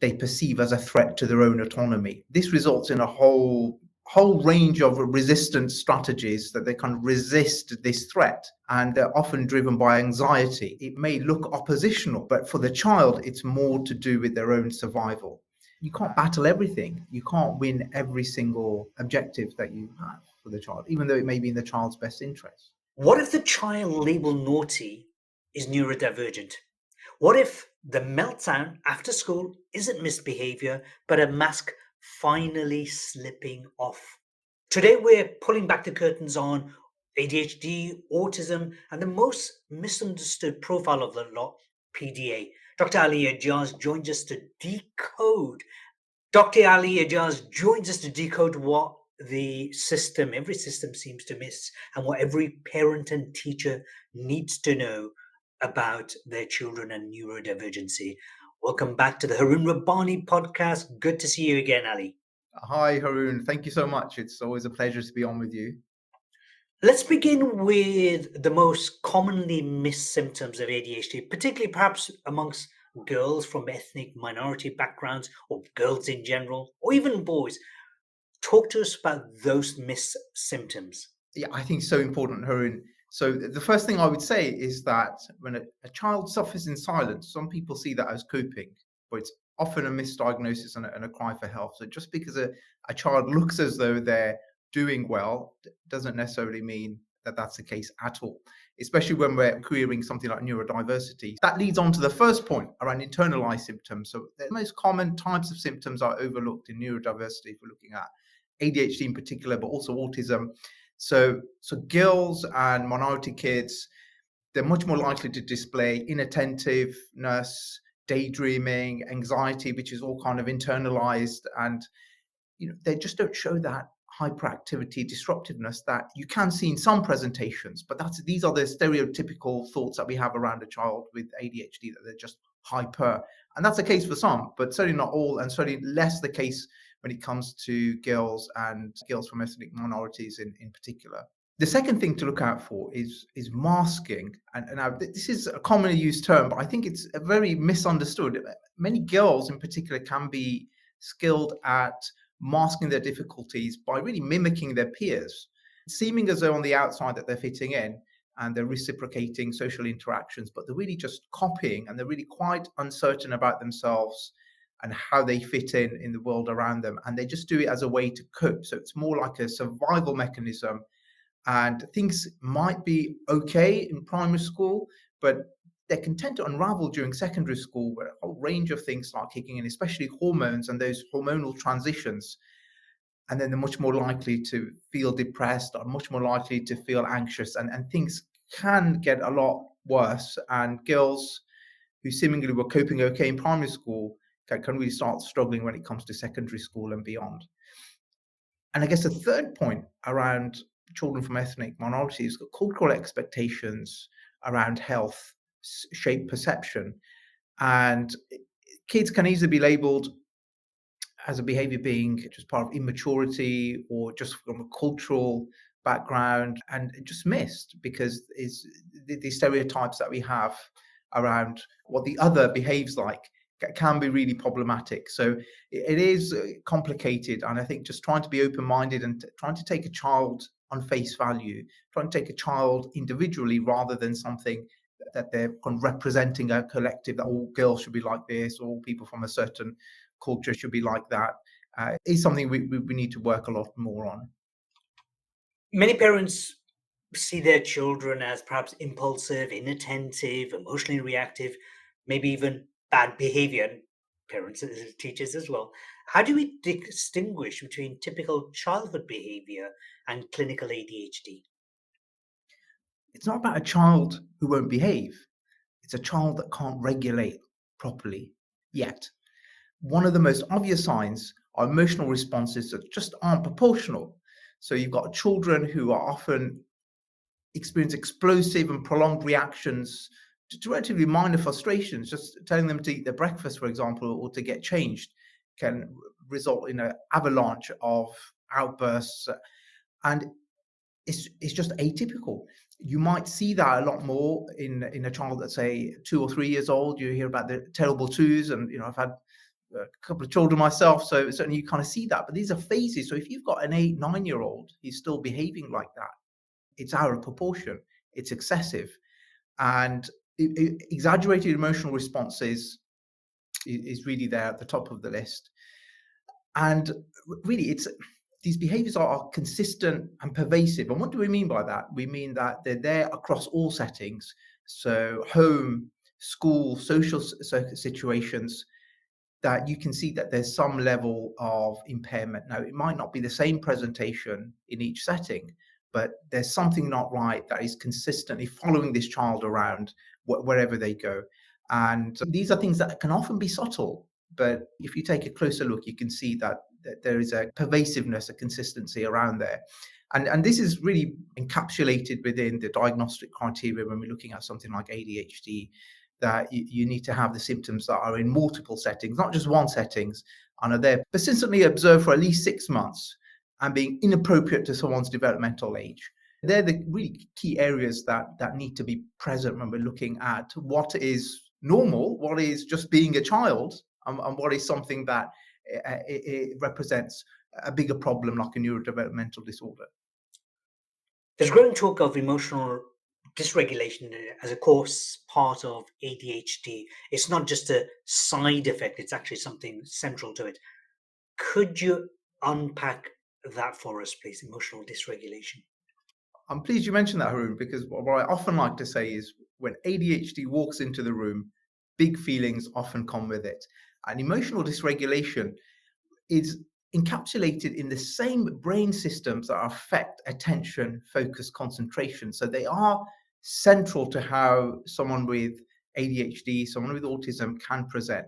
they perceive as a threat to their own autonomy. This results in a whole range of resistance strategies that they can resist this threat, and they're often driven by anxiety. It may look oppositional, but for the child it's more to do with their own survival. You can't battle everything. You can't win every single objective that you have for the child, even though it may be in the child's best interest. What if the child labeled naughty is neurodivergent? What if the meltdown after school isn't misbehavior, but a mask finally slipping off? Today, we're pulling back the curtains on ADHD, autism, and the most misunderstood profile of the lot, PDA. Dr. Ali Ajaz joins us to decode. Dr. Ali Ajaz joins us to decode what the system, every system seems to miss, and what every parent and teacher needs to know about their children and neurodivergency. Welcome back to the Harun Rabbani Podcast. Good to see you again, Ali. Hi, Harun. Thank you so much. It's always a pleasure to be on with you. Let's begin with the most commonly missed symptoms of ADHD, particularly perhaps amongst girls from ethnic minority backgrounds, or girls in general, or even boys. Talk to us about those missed symptoms. Yeah, I think it's so important, Harun. So the first thing I would say is that when a child suffers in silence, some people see that as coping, but it's often a misdiagnosis and a cry for help. So just because a child looks as though they're doing well doesn't necessarily mean that that's the case at all, especially when we're querying something like neurodiversity. That leads on to the first point around internalized symptoms. So the most common types of symptoms are overlooked in neurodiversity if we're looking at ADHD in particular, but also autism. So girls and minority kids, they're much more likely to display inattentiveness, daydreaming, anxiety, which is all kind of internalized, and they just don't show that hyperactivity, disruptiveness that you can see in some presentations. But these are the stereotypical thoughts that we have around a child with ADHD, that they're just hyper, and that's the case for some, but certainly not all, and certainly less the case when it comes to girls and girls from ethnic minorities in particular. The second thing to look out for is masking. And now this is a commonly used term, but I think it's very misunderstood. Many girls in particular can be skilled at masking their difficulties by really mimicking their peers, seeming as though on the outside that they're fitting in and they're reciprocating social interactions, but they're really just copying, and they're really quite uncertain about themselves and how they fit in the world around them. And they just do it as a way to cope. So it's more like a survival mechanism. And things might be okay in primary school, but they can tend to unravel during secondary school, where a whole range of things start kicking in, especially hormones and those hormonal transitions. And then they're much more likely to feel depressed, or much more likely to feel anxious, and things can get a lot worse. And girls who seemingly were coping okay in primary school can really start struggling when it comes to secondary school and beyond. And I guess the third point around children from ethnic minorities, cultural expectations around health shape perception. And kids can easily be labeled as a behavior being just part of immaturity, or just from a cultural background, and just missed because it's the stereotypes that we have around what the other behaves like can be really problematic. So it is complicated, and I think just trying to be open-minded and trying to take a child on face value, trying to take a child individually rather than something that they're representing a collective, that all girls should be like this, or all people from a certain culture should be like that, is something we need to work a lot more on. Many parents see their children as perhaps impulsive, inattentive, emotionally reactive, maybe even bad behavior. Parents and teachers as well. How do we distinguish between typical childhood behavior and clinical ADHD? It's not about a child who won't behave. It's a child that can't regulate properly yet. One of the most obvious signs are emotional responses that just aren't proportional. So you've got children who are often experience explosive and prolonged reactions to relatively minor frustrations. Just telling them to eat their breakfast, for example, or to get changed can result in an avalanche of outbursts. And it's just atypical. You might see that a lot more in a child that's, say, 2 or 3 years old. You hear about the terrible twos, and I've had a couple of children myself, so certainly you kind of see that. But these are phases. So if you've got an 8, 9-year-old who's still behaving like that, it's out of proportion. It's excessive, and exaggerated emotional responses is really there at the top of the list. And really, it's these behaviors are consistent and pervasive. And what do we mean by that? We mean that they're there across all settings. So home, school, social situations, that you can see that there's some level of impairment. Now, it might not be the same presentation in each setting, but there's something not right that is consistently following this child around wherever they go. And these are things that can often be subtle, but if you take a closer look, you can see that there is a pervasiveness, a consistency around there. And this is really encapsulated within the diagnostic criteria when we're looking at something like ADHD, that you need to have the symptoms that are in multiple settings, not just one settings, and are there persistently observed for at least 6 months and being inappropriate to someone's developmental age. They're the really key areas that need to be present when we're looking at what is normal, what is just being a child, and what is something that it represents a bigger problem like a neurodevelopmental disorder. There's growing talk of emotional dysregulation as a course part of ADHD. It's not just a side effect, it's actually something central to it. Could you unpack that for us, please? Emotional dysregulation. I'm pleased you mentioned that, Harun, because what I often like to say is when ADHD walks into the room, big feelings often come with it. And emotional dysregulation is encapsulated in the same brain systems that affect attention, focus, concentration. So they are central to how someone with ADHD, someone with autism can present.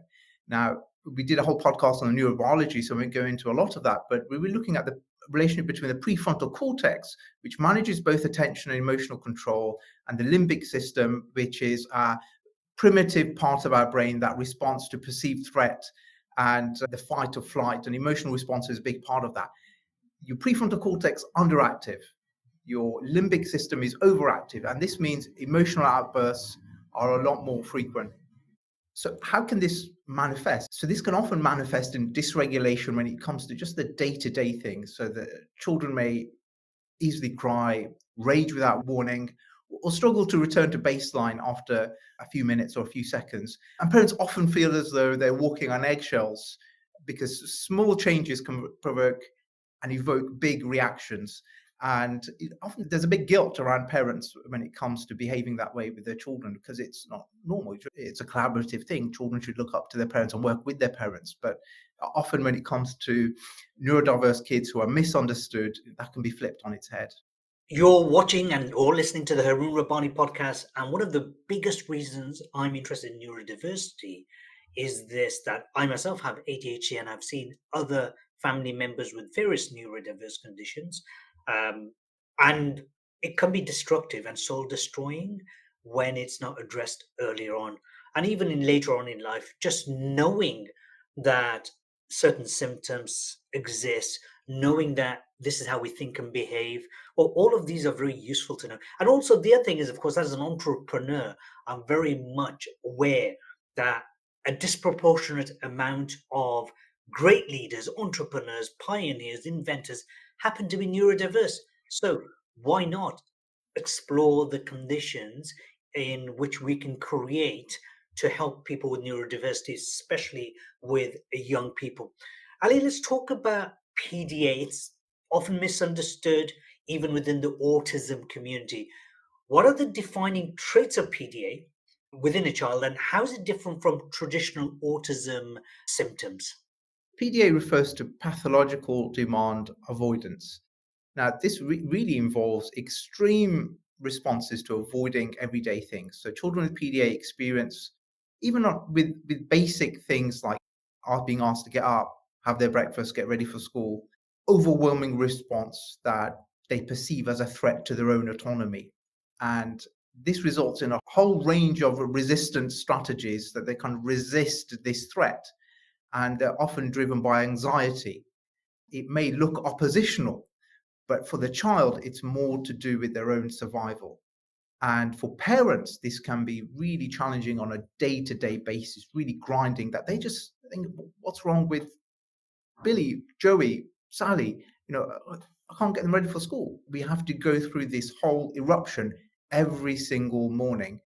Now, we did a whole podcast on the neurobiology, so we won't go into a lot of that, but we were looking at the relationship between the prefrontal cortex, which manages both attention and emotional control, and the limbic system, which is a primitive part of our brain that responds to perceived threat and the fight or flight, and emotional response is a big part of that. Your prefrontal cortex underactive, your limbic system is overactive, and this means emotional outbursts are a lot more frequent. So how can this manifest? So this can often manifest in dysregulation when it comes to just the day-to-day things. So the children may easily cry, rage without warning, or struggle to return to baseline after a few minutes or a few seconds. And parents often feel as though they're walking on eggshells because small changes can provoke and evoke big reactions. And often there's a big guilt around parents when it comes to behaving that way with their children, because it's not normal. It's a collaborative thing. Children should look up to their parents and work with their parents. But often when it comes to neurodiverse kids who are misunderstood, that can be flipped on its head. You're watching and or listening to the Harun Rabbani Podcast, and one of the biggest reasons I'm interested in neurodiversity is this, that I myself have ADHD and I've seen other family members with various neurodiverse conditions. And it can be destructive and soul destroying when it's not addressed earlier on. And even in later on in life, just knowing that certain symptoms exist, knowing that this is how we think and behave, well, all of these are very useful to know. And also the other thing is, of course, as an entrepreneur, I'm very much aware that a disproportionate amount of great leaders, entrepreneurs, pioneers, inventors happen to be neurodiverse. So why not explore the conditions in which we can create to help people with neurodiversity, especially with young people? Ali, let's talk about PDA. It's often misunderstood even within the autism community. What are the defining traits of PDA within a child, and how is it different from traditional autism symptoms? PDA refers to pathological demand avoidance. Now, this really involves extreme responses to avoiding everyday things. So children with PDA experience, even not with basic things like being asked to get up, have their breakfast, get ready for school, overwhelming response that they perceive as a threat to their own autonomy. And this results in a whole range of resistance strategies that they can resist this threat. And they're often driven by anxiety. It may look oppositional, but for the child, it's more to do with their own survival. And for parents, this can be really challenging on a day-to-day basis, really grinding, that they just think, what's wrong with Billy, Joey, Sally? I can't get them ready for school. We have to go through this whole eruption every single morning.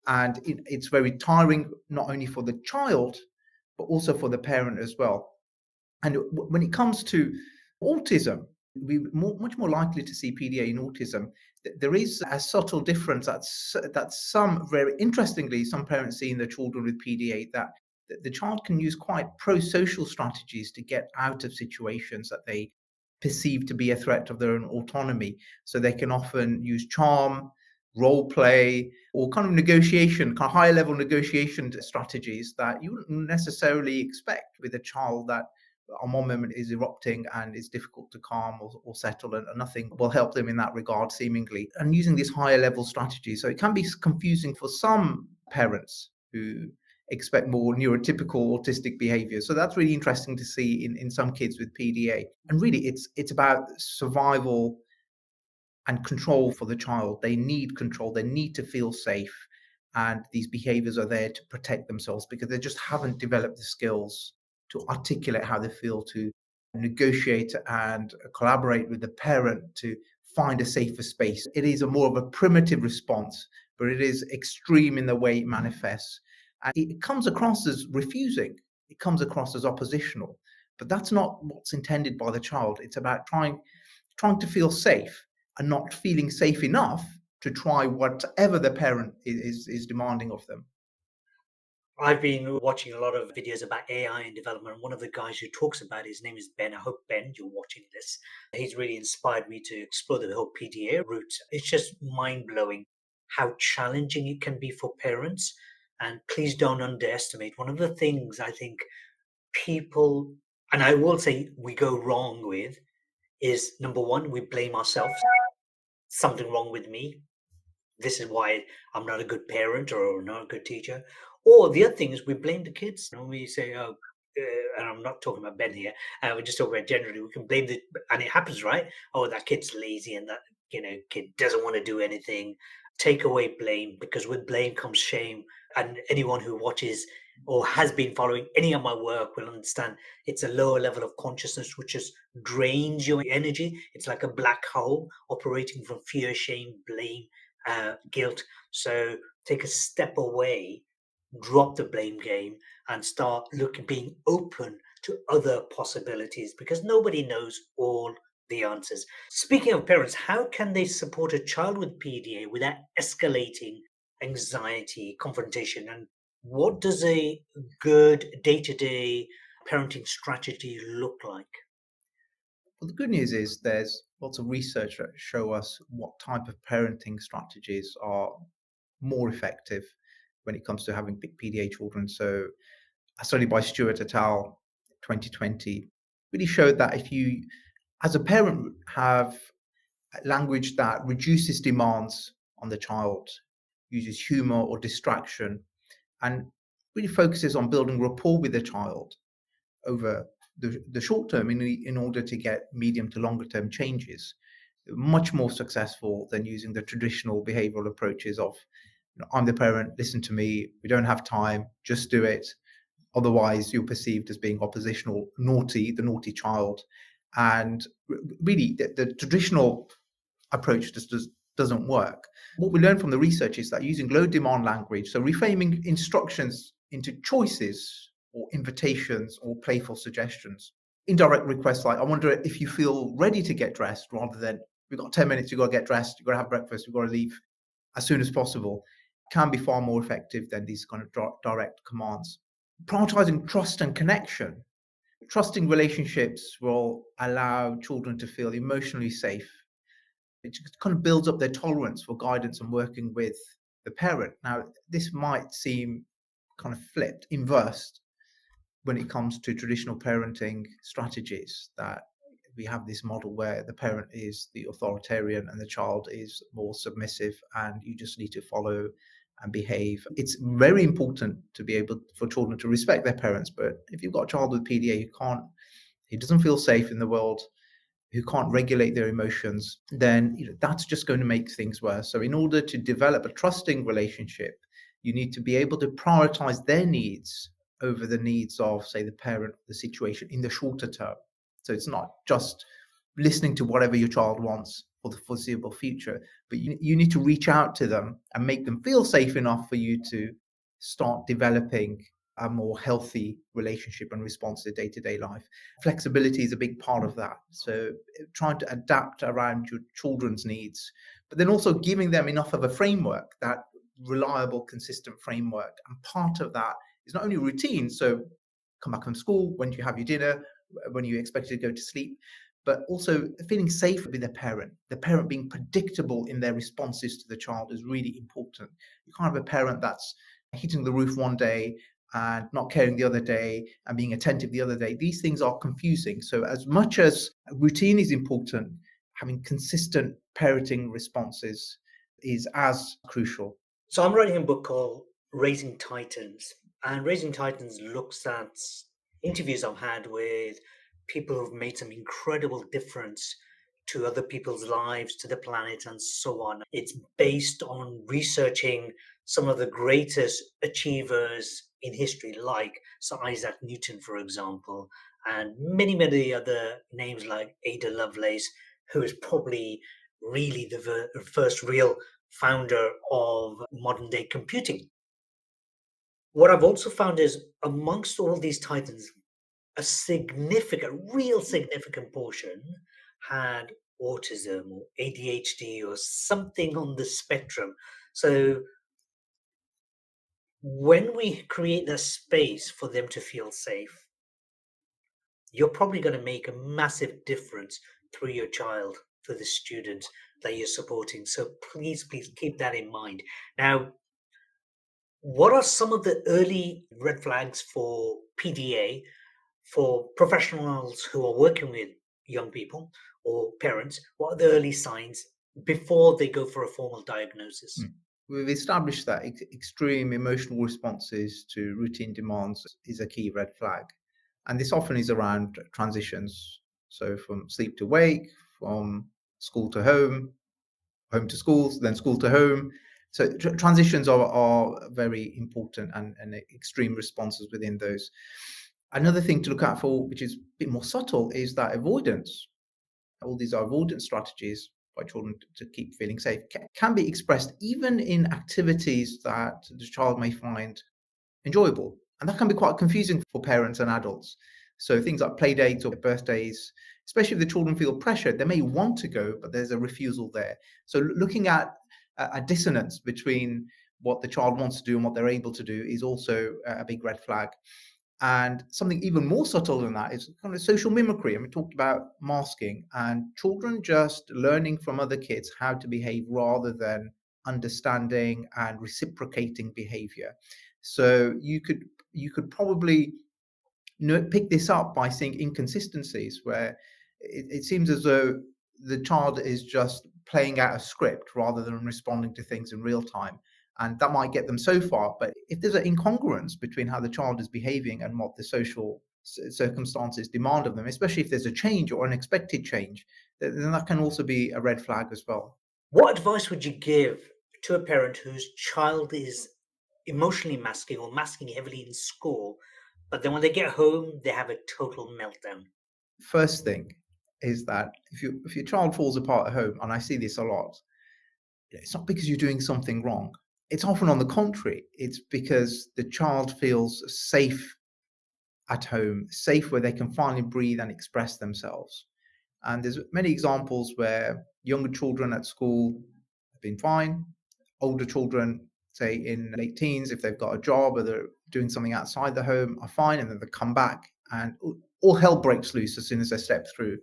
And it's very tiring, not only for the child, but also for the parent as well. And when it comes to autism, we're much more likely to see PDA in autism. There is a subtle difference that some, very interestingly, some parents see in their children with PDA, that the child can use quite pro-social strategies to get out of situations that they perceive to be a threat of their own autonomy. So they can often use charm, role play, or kind of negotiation, kind of higher level negotiation strategies that you wouldn't necessarily expect with a child that on one moment is erupting and is difficult to calm or settle, and nothing will help them in that regard, seemingly. And using these higher level strategies. So it can be confusing for some parents who expect more neurotypical autistic behavior. So that's really interesting to see in some kids with PDA. And really, it's about survival and control for the child. They need control, they need to feel safe. And these behaviors are there to protect themselves because they just haven't developed the skills to articulate how they feel, to negotiate and collaborate with the parent to find a safer space. It is a more of a primitive response, but it is extreme in the way it manifests. And it comes across as refusing, it comes across as oppositional, but that's not what's intended by the child. It's about trying to feel safe and not feeling safe enough to try whatever the parent is demanding of them. I've been watching a lot of videos about AI and development. One of the guys who talks about it, his name is Ben. I hope, Ben, you're watching this. He's really inspired me to explore the whole PDA route. It's just mind-blowing how challenging it can be for parents. And please don't underestimate. One of the things I think people, and I will say we go wrong with, is number one, we blame ourselves. Something wrong with me. This is why I'm not a good parent or not a good teacher. Or the other thing is we blame the kids. We say, oh, and I'm not talking about Ben here. We're just talking about generally. We can blame and it happens, right? Oh, that kid's lazy and that kid doesn't want to do anything. Take away blame, because with blame comes shame. And anyone who watches or has been following any of my work will understand it's a lower level of consciousness which just drains your energy. It's like a black hole operating from fear, shame, blame, guilt. So take a step away, drop the blame game, and start being open to other possibilities, because nobody knows all the answers. Speaking of parents, how can they support a child with PDA without escalating anxiety, confrontation, and what does a good day-to-day parenting strategy look like? Well, the good news is there's lots of research that show us what type of parenting strategies are more effective when it comes to having PDA children. So a study by Stewart et al. 2020 really showed that if you, as a parent, have language that reduces demands on the child, uses humor or distraction, and really focuses on building rapport with the child over the short term in order to get medium to longer term changes, much more successful than using the traditional behavioral approaches of, I'm the parent, listen to me, we don't have time, just do it. Otherwise, you're perceived as being oppositional, naughty, the naughty child. And really, the traditional approach just doesn't work. What we learned from the research is that using low demand language, so reframing instructions into choices or invitations or playful suggestions, indirect requests like, I wonder if you feel ready to get dressed, rather than, we've got 10 minutes, you've got to get dressed, you've got to have breakfast, you've got to leave as soon as possible, can be far more effective than these kind of direct commands. Prioritizing trust and connection. Trusting relationships will allow children to feel emotionally safe. It kind of builds up their tolerance for guidance and working with the parent. Now, this might seem kind of flipped, inversed, when it comes to traditional parenting strategies, that we have this model where the parent is the authoritarian and the child is more submissive and you just need to follow and behave. It's very important to be able for children to respect their parents, but if you've got a child with PDA who doesn't feel safe in the world, who can't regulate their emotions, then that's just going to make things worse. So in order to develop a trusting relationship, you need to be able to prioritize their needs over the needs of, say, the parent, the situation in the shorter term. So it's not just listening to whatever your child wants for the foreseeable future, but you need to reach out to them and make them feel safe enough for you to start developing a more healthy relationship and response to day-to-day life. Flexibility is a big part of that. So trying to adapt around your children's needs, but then also giving them enough of a framework, that reliable, consistent framework. And part of that is not only routine, so come back from school, when do you have your dinner, when you expect to go to sleep, but also feeling safe with the parent being predictable in their responses to the child is really important. You can't have a parent that's hitting the roof one day and not caring the other day and being attentive the other day. These things are confusing. So as much as routine is important, having consistent parenting responses is as crucial. So I'm writing a book called Raising Titans, and Raising Titans looks at interviews I've had with people who've made some incredible difference to other people's lives, to the planet, and so on. It's based on researching some of the greatest achievers in history, like Sir Isaac Newton, for example, and many, many other names like Ada Lovelace, who is probably really the first real founder of modern day computing. What I've also found is amongst all these titans, a real significant portion had autism or ADHD or something on the spectrum. So when we create the space for them to feel safe, you're probably going to make a massive difference through your child, for the student that you're supporting. So please keep that in mind. Now, what are some of the early red flags for PDA, for professionals who are working with young people or parents? What are the early signs before they go for a formal diagnosis? We've established that extreme emotional responses to routine demands is a key red flag. And this often is around transitions. So from sleep to wake, from school to home, home to schools, then school to home. So transitions are very important and extreme responses within those. Another thing to look out for, which is a bit more subtle, is that avoidance. All these are avoidance strategies by children to keep feeling safe can be expressed even in activities that the child may find enjoyable. And that can be quite confusing for parents and adults. So things like play dates or birthdays, especially if the children feel pressured, they may want to go, but there's a refusal there. So looking at a dissonance between what the child wants to do and what they're able to do is also a big red flag. And something even more subtle than that is kind of social mimicry. And we talked about masking and children just learning from other kids how to behave rather than understanding and reciprocating behavior. So you could probably pick this up by seeing inconsistencies where it seems as though the child is just playing out a script rather than responding to things in real time. And that might get them so far. But if there's an incongruence between how the child is behaving and what the social circumstances demand of them, especially if there's a change or unexpected change, then that can also be a red flag as well. What advice would you give to a parent whose child is emotionally masking or masking heavily in school, but then when they get home, they have a total meltdown? First thing is that if your child falls apart at home, and I see this a lot, it's not because you're doing something wrong. It's often on the contrary. It's because the child feels safe at home, safe where they can finally breathe and express themselves. And there's many examples where younger children at school have been fine, older children, say in late teens, if they've got a job or they're doing something outside the home, are fine, and then they come back and all hell breaks loose as soon as they step through.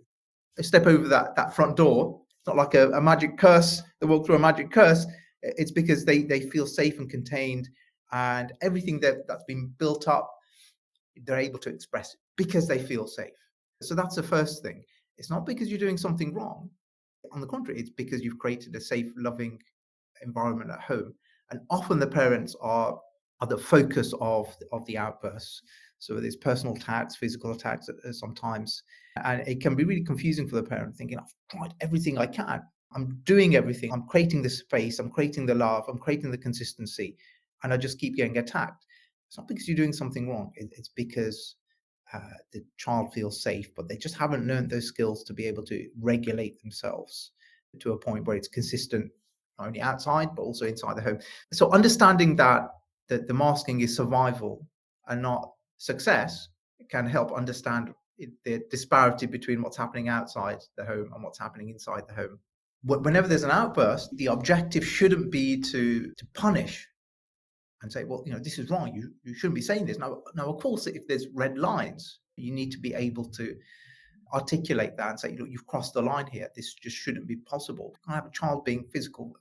They step over that front door. It's not like a magic curse. They walk through a magic curse. It's because they feel safe and contained, and everything that's been built up, they're able to express it because they feel safe. So that's the first thing. It's not because you're doing something wrong. On the contrary, it's because you've created a safe, loving environment at home. And often the parents are the focus of the outbursts. So there's personal attacks, physical attacks sometimes. And it can be really confusing for the parent thinking, I've tried everything I can. I'm doing everything. I'm creating the space. I'm creating the love. I'm creating the consistency. And I just keep getting attacked. It's not because you're doing something wrong. It's because the child feels safe, but they just haven't learned those skills to be able to regulate themselves to a point where it's consistent, not only outside, but also inside the home. So understanding that the masking is survival and not success can help understand the disparity between what's happening outside the home and what's happening inside the home. Whenever there's an outburst, the objective shouldn't be to punish and say, well, this is wrong. You shouldn't be saying this. Now, of course, if there's red lines, you need to be able to articulate that and say, look, you've crossed the line here. This just shouldn't be possible. You can't have a child being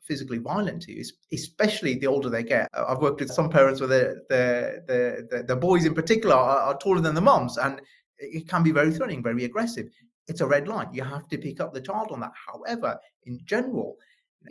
physically violent to you, especially the older they get. I've worked with some parents where the boys in particular are taller than the mums, and it can be very threatening, very aggressive. It's a red line. You have to pick up the child on that. However, in general,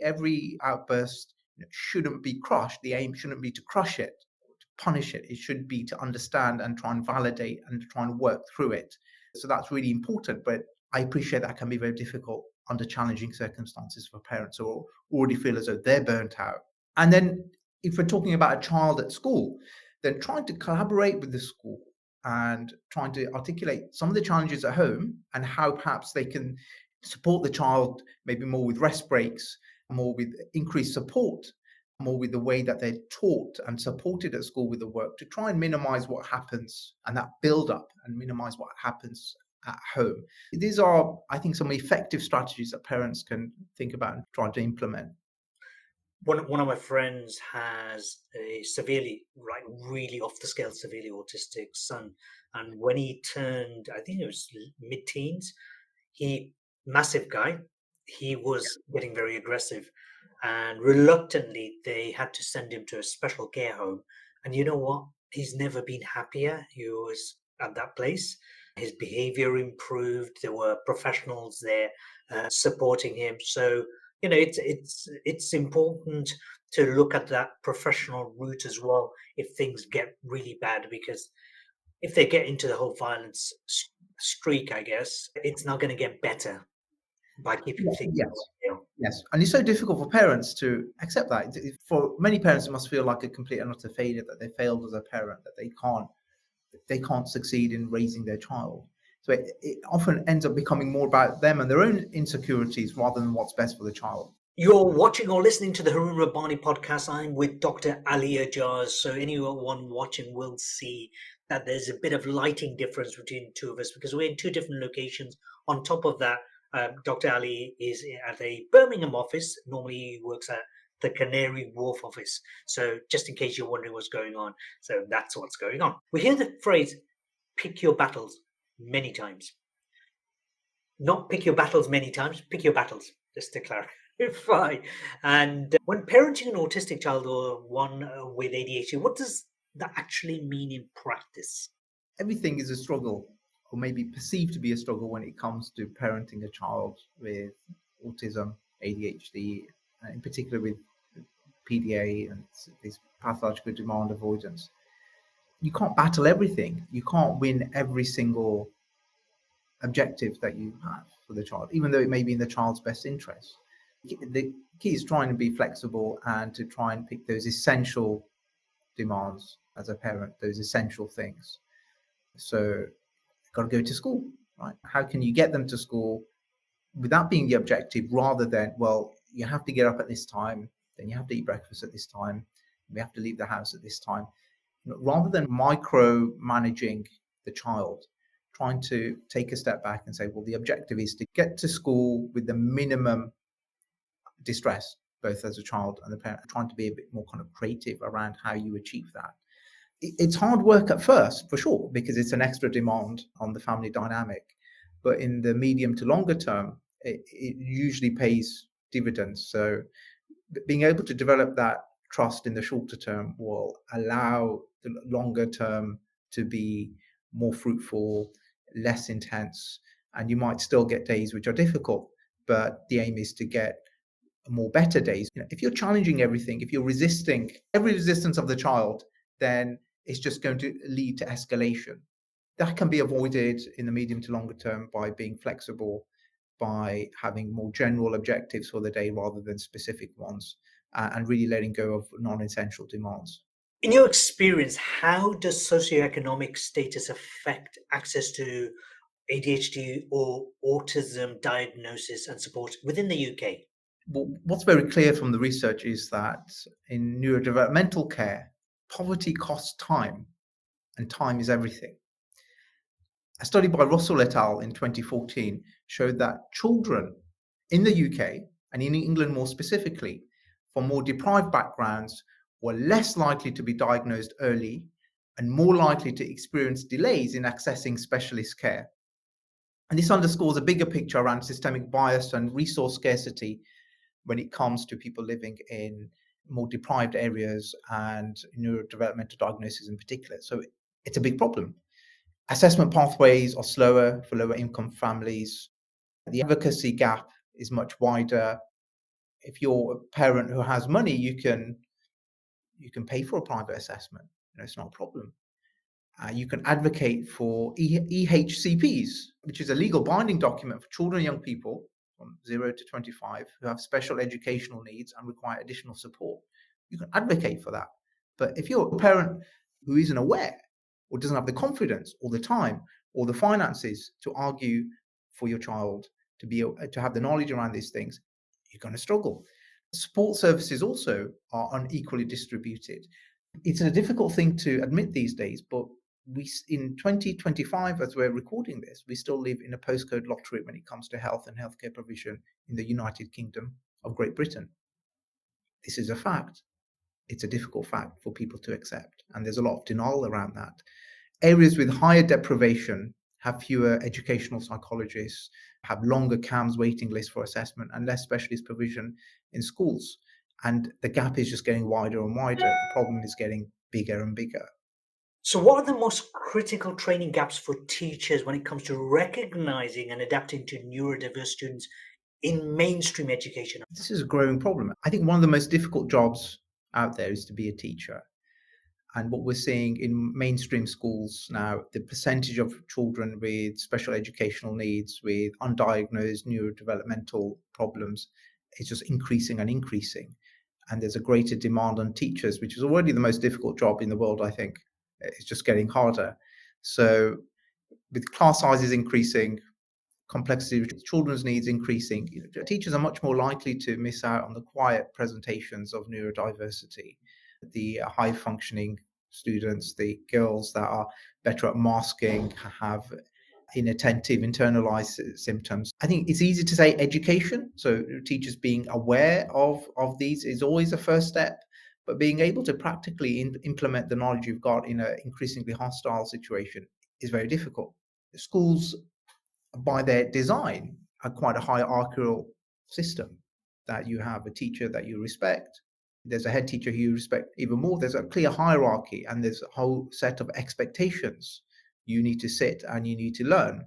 every outburst shouldn't be crushed. The aim shouldn't be to crush it, to punish it. It should be to understand and try and validate and to try and work through it. So that's really important. But I appreciate that can be very difficult under challenging circumstances for parents who already feel as though they're burnt out. And then if we're talking about a child at school, then trying to collaborate with the school and trying to articulate some of the challenges at home and how perhaps they can support the child maybe more with rest breaks, more with increased support, more with the way that they're taught and supported at school with the work to try and minimize what happens and that build up and minimize what happens at home. These are, I think, some effective strategies that parents can think about and try to implement. One of my friends has a really off the scale, severely autistic son. And when he turned, I think it was mid-teens, massive guy, he was getting very aggressive. And reluctantly, they had to send him to a special care home. And you know what? He's never been happier. He was at that place. His behavior improved. There were professionals there supporting him. So, it's important to look at that professional route as well if things get really bad, because if they get into the whole violence streak, I guess, it's not going to get better by keeping things. Yes. And it's so difficult for parents to accept that. For many parents, it must feel like a complete and utter failure, that they failed as a parent, that they can't succeed in raising their child. So it often ends up becoming more about them and their own insecurities rather than what's best for the child. You're watching or listening to the Harun Rabbani Podcast. I'm with Dr. Ali Ajaz. So anyone watching will see that there's a bit of lighting difference between the two of us because we're in two different locations. On top of that, Dr. Ali is at a Birmingham office. Normally he works at the Canary Wharf office. So just in case you're wondering what's going on. So that's what's going on. We hear the phrase, pick your battles many times. Not pick your battles many times, pick your battles, just to clarify. And when parenting an autistic child or one with ADHD, what does that actually mean in practice? Everything is a struggle, or maybe perceived to be a struggle when it comes to parenting a child with autism, ADHD, in particular with PDA and this pathological demand avoidance. You can't battle everything. You can't win every single objective that you have for the child, even though it may be in the child's best interest. The key is trying to be flexible and to try and pick those essential demands as a parent, those essential things. So you've got to go to school, right? How can you get them to school without being the objective, rather than, well, you have to get up at this time, then you have to eat breakfast at this time, we have to leave the house at this time. Rather than micro-managing the child, trying to take a step back and say, well, the objective is to get to school with the minimum distress, both as a child and the parent, trying to be a bit more kind of creative around how you achieve that. It's hard work at first, for sure, because it's an extra demand on the family dynamic. But in the medium to longer term, it usually pays dividends. So being able to develop that trust in the shorter term will allow the longer term to be more fruitful, less intense, and you might still get days which are difficult, but the aim is to get more better days. If you're challenging everything, if you're resisting every resistance of the child, then it's just going to lead to escalation. That can be avoided in the medium to longer term by being flexible, by having more general objectives for the day rather than specific ones, and really letting go of non-essential demands. In your experience, how does socioeconomic status affect access to ADHD or autism diagnosis and support within the UK? What's very clear from the research is that in neurodevelopmental care, poverty costs time, and time is everything. A study by Russell et al. In 2014 showed that children in the UK, and in England more specifically, from more deprived backgrounds were less likely to be diagnosed early and more likely to experience delays in accessing specialist care. And this underscores a bigger picture around systemic bias and resource scarcity when it comes to people living in more deprived areas and neurodevelopmental diagnosis in particular. So it's a big problem. Assessment pathways are slower for lower income families. The advocacy gap is much wider. If you're a parent who has money, you can pay for a private assessment. It's not a problem. You can advocate for EHCPs, which is a legal binding document for children and young people from 0 to 25 who have special educational needs and require additional support. You can advocate for that. But if you're a parent who isn't aware or doesn't have the confidence or the time or the finances to argue for your child, to have the knowledge around these things, you're going to struggle. Support services also are unequally distributed. It's a difficult thing to admit these days, but in 2025, as we're recording this, we still live in a postcode lottery when it comes to health and healthcare provision in the United Kingdom of Great Britain. This is a fact. It's a difficult fact for people to accept, and there's a lot of denial around that. Areas with higher deprivation have fewer educational psychologists, have longer CAMS waiting lists for assessment, and less specialist provision in schools. And the gap is just getting wider and wider. The problem is getting bigger and bigger. So, what are the most critical training gaps for teachers when it comes to recognizing and adapting to neurodiverse students in mainstream education? This is a growing problem. I think one of the most difficult jobs out there is to be a teacher. And what we're seeing in mainstream schools now, the percentage of children with special educational needs, with undiagnosed neurodevelopmental problems, is just increasing and increasing. And there's a greater demand on teachers, which is already the most difficult job in the world, I think. It's just getting harder. So with class sizes increasing, complexity of children's needs increasing, teachers are much more likely to miss out on the quiet presentations of neurodiversity, the high functioning students, the girls that are better at masking, have inattentive internalized symptoms. I think it's easy to say education. So teachers being aware of these is always a first step, but being able to practically implement the knowledge you've got in an increasingly hostile situation is very difficult. Schools, by their design, are quite a hierarchical system, that you have a teacher that you respect, there's a head teacher who you respect even more, there's a clear hierarchy, and there's a whole set of expectations. You need to sit and you need to learn,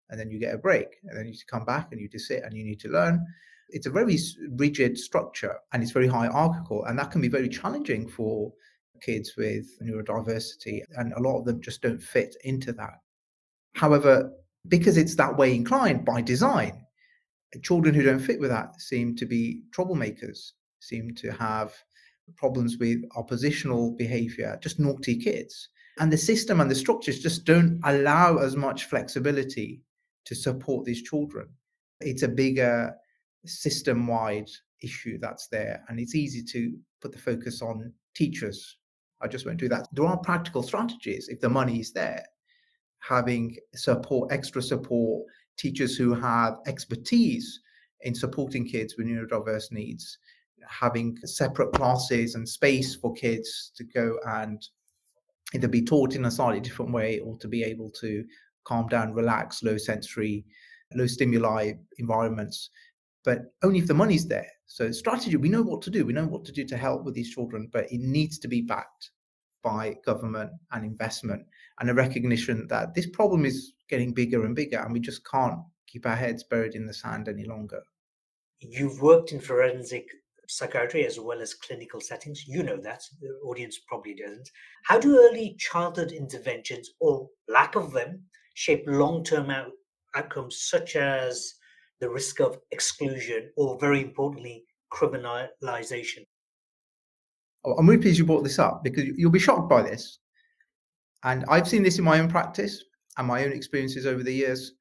and then you get a break, and then you need to come back and you need to sit and you need to learn. It's a very rigid structure, and it's very hierarchical, and that can be very challenging for kids with neurodiversity, and a lot of them just don't fit into that. However, because it's that way inclined by design, children who don't fit with that seem to be troublemakers, seem to have problems with oppositional behavior, just naughty kids. And the system and the structures just don't allow as much flexibility to support these children. It's a bigger system-wide issue that's there, and it's easy to put the focus on teachers. I just won't do that. There are practical strategies if the money is there. Having support, extra support, teachers who have expertise in supporting kids with neurodiverse needs, having separate classes and space for kids to go and either be taught in a slightly different way or to be able to calm down, relax, low sensory, low stimuli environments, but only if the money's there. So strategy, we know what to do. We know what to do to help with these children, but it needs to be backed by government and investment, and a recognition that this problem is getting bigger and bigger, and we just can't keep our heads buried in the sand any longer. You've worked in forensic psychiatry as well as clinical settings. You know that. The audience probably doesn't. How do early childhood interventions, or lack of them, shape long-term outcomes such as the risk of exclusion or, very importantly, criminalization? I'm really pleased you brought this up because you'll be shocked by this. And I've seen this in my own practice and my own experiences over the years.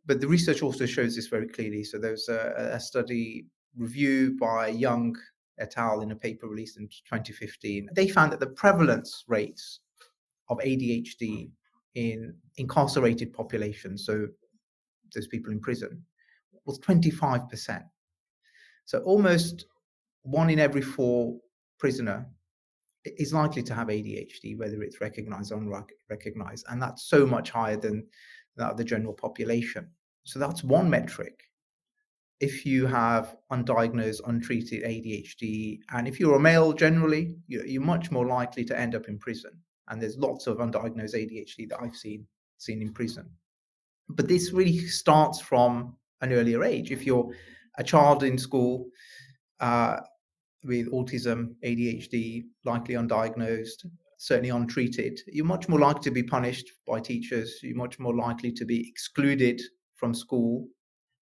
But the research also shows this very clearly. So there's a study review by Young et al. In a paper released in 2015. They found that the prevalence rates of ADHD in incarcerated populations, so those people in prison, was 25%. So almost 1 in every 4 prisoner is likely to have ADHD, whether it's recognized or unrecognized. And that's so much higher than that of the general population. So that's one metric. If you have undiagnosed, untreated ADHD, and if you're a male generally, you're much more likely to end up in prison. And there's lots of undiagnosed ADHD that I've seen in prison. But this really starts from an earlier age. If you're a child in school with autism, ADHD, likely undiagnosed, certainly untreated, you're much more likely to be punished by teachers. You're much more likely to be excluded from school.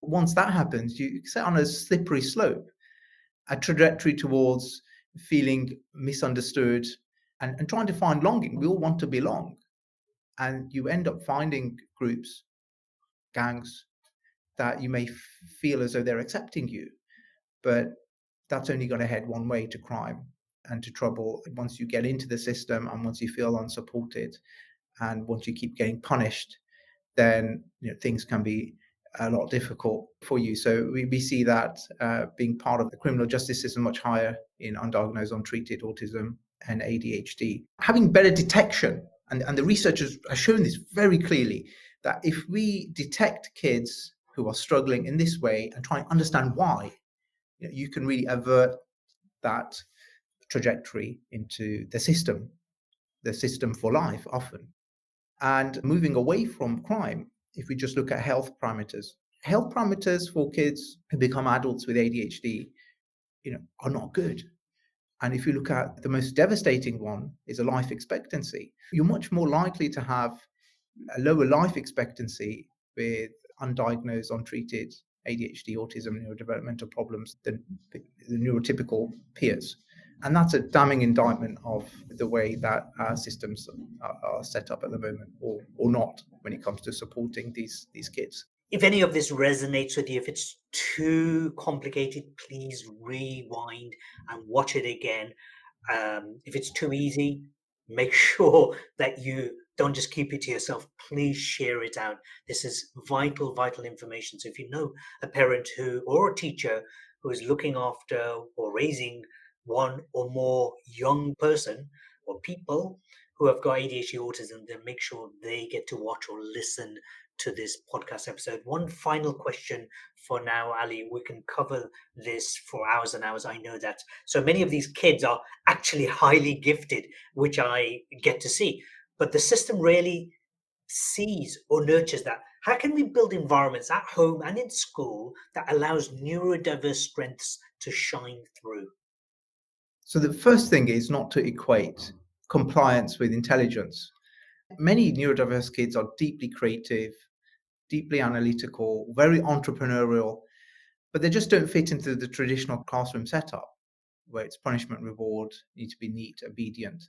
Once that happens, you set on a slippery slope, a trajectory towards feeling misunderstood and trying to find longing. We all want to belong. And you end up finding groups, gangs, that you may feel as though they're accepting you. But that's only going to head one way, to crime and to trouble. Once you get into the system and once you feel unsupported and once you keep getting punished, then things can be a lot difficult for you. So we see that being part of the criminal justice system much higher in undiagnosed, untreated autism and ADHD. Having better detection, and the researchers have shown this very clearly, that if we detect kids who are struggling in this way and try and understand why, you can really avert that trajectory into the system for life often. And moving away from crime, if we just look at health parameters for kids who become adults with ADHD, are not good. And if you look at the most devastating one is a life expectancy. You're much more likely to have a lower life expectancy with undiagnosed, untreated ADHD, autism, neurodevelopmental problems than the neurotypical peers. And that's a damning indictment of the way that our systems are set up at the moment, or not, when it comes to supporting these kids. If any of this resonates with you, if it's too complicated, please rewind and watch it again. If it's too easy, make sure that you don't just keep it to yourself. Please share it out. This is vital information. So if you know a parent or a teacher who is looking after or raising one or more young person or people who have got ADHD, autism, then make sure they get to watch or listen to this podcast episode. One final question for now, Ali. We can cover this for hours and hours. I know that. So many of these kids are actually highly gifted, which I get to see. But the system really sees or nurtures that. How can we build environments at home and in school that allows neurodiverse strengths to shine through? So the first thing is not to equate compliance with intelligence. Many neurodiverse kids are deeply creative, deeply analytical, very entrepreneurial, but they just don't fit into the traditional classroom setup where it's punishment, reward, need to be neat, obedient.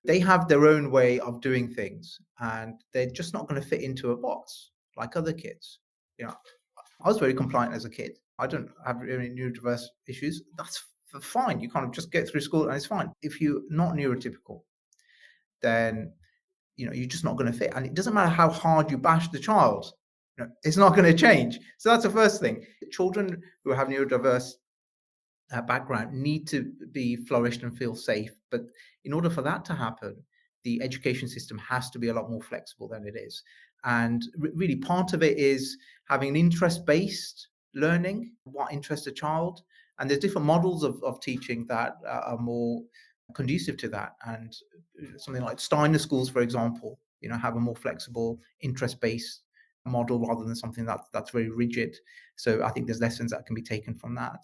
They have their own way of doing things and they're just not going to fit into a box like other kids. I was very compliant as a kid. I don't have any neurodiverse issues. That's fine. You kind of just get through school and it's fine. If you're not neurotypical, then you're just not going to fit. And it doesn't matter how hard you bash the child, it's not going to change. So that's the first thing. Children who have neurodiverse background need to be flourished and feel safe. But in order for that to happen, the education system has to be a lot more flexible than it is. And really part of it is having an interest-based learning, what interests a child. And there's different models of teaching that are more conducive to that. And something like Steiner schools, for example, have a more flexible, interest-based model rather than something that's very rigid. So I think there's lessons that can be taken from that.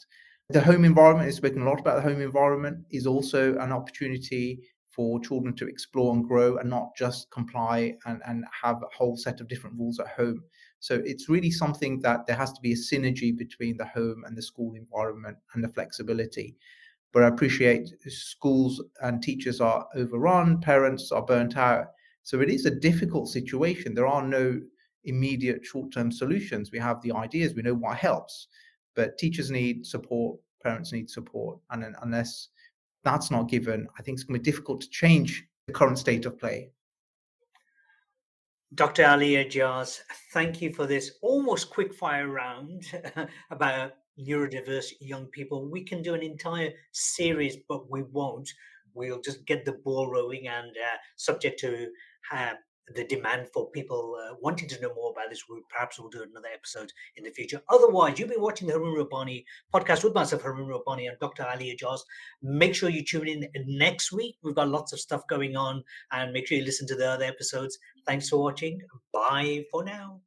The home environment, is spoken a lot about the home environment, is also an opportunity for children to explore and grow and not just comply and have a whole set of different rules at home. So it's really something that there has to be a synergy between the home and the school environment and the flexibility. but I appreciate schools and teachers are overrun, parents are burnt out. So it is a difficult situation. There are no immediate short-term solutions. We have the ideas, we know what helps, but teachers need support, parents need support, and unless that's not given, I think it's going to be difficult to change the current state of play. Dr. Ali Ajaz, thank you for this almost quick fire round about neurodiverse young people. We can do an entire series, but we won't. We'll just get the ball rolling, and subject to uh, the demand for people wanting to know more about this, we perhaps will do another episode in the future. Otherwise, you've been watching the Harun Rabbani podcast with myself, Harun Rabbani, and Dr. Ali Ajaz. Make sure you tune in next week. We've got lots of stuff going on, and make sure you listen to the other episodes. Thanks for watching. Bye for now.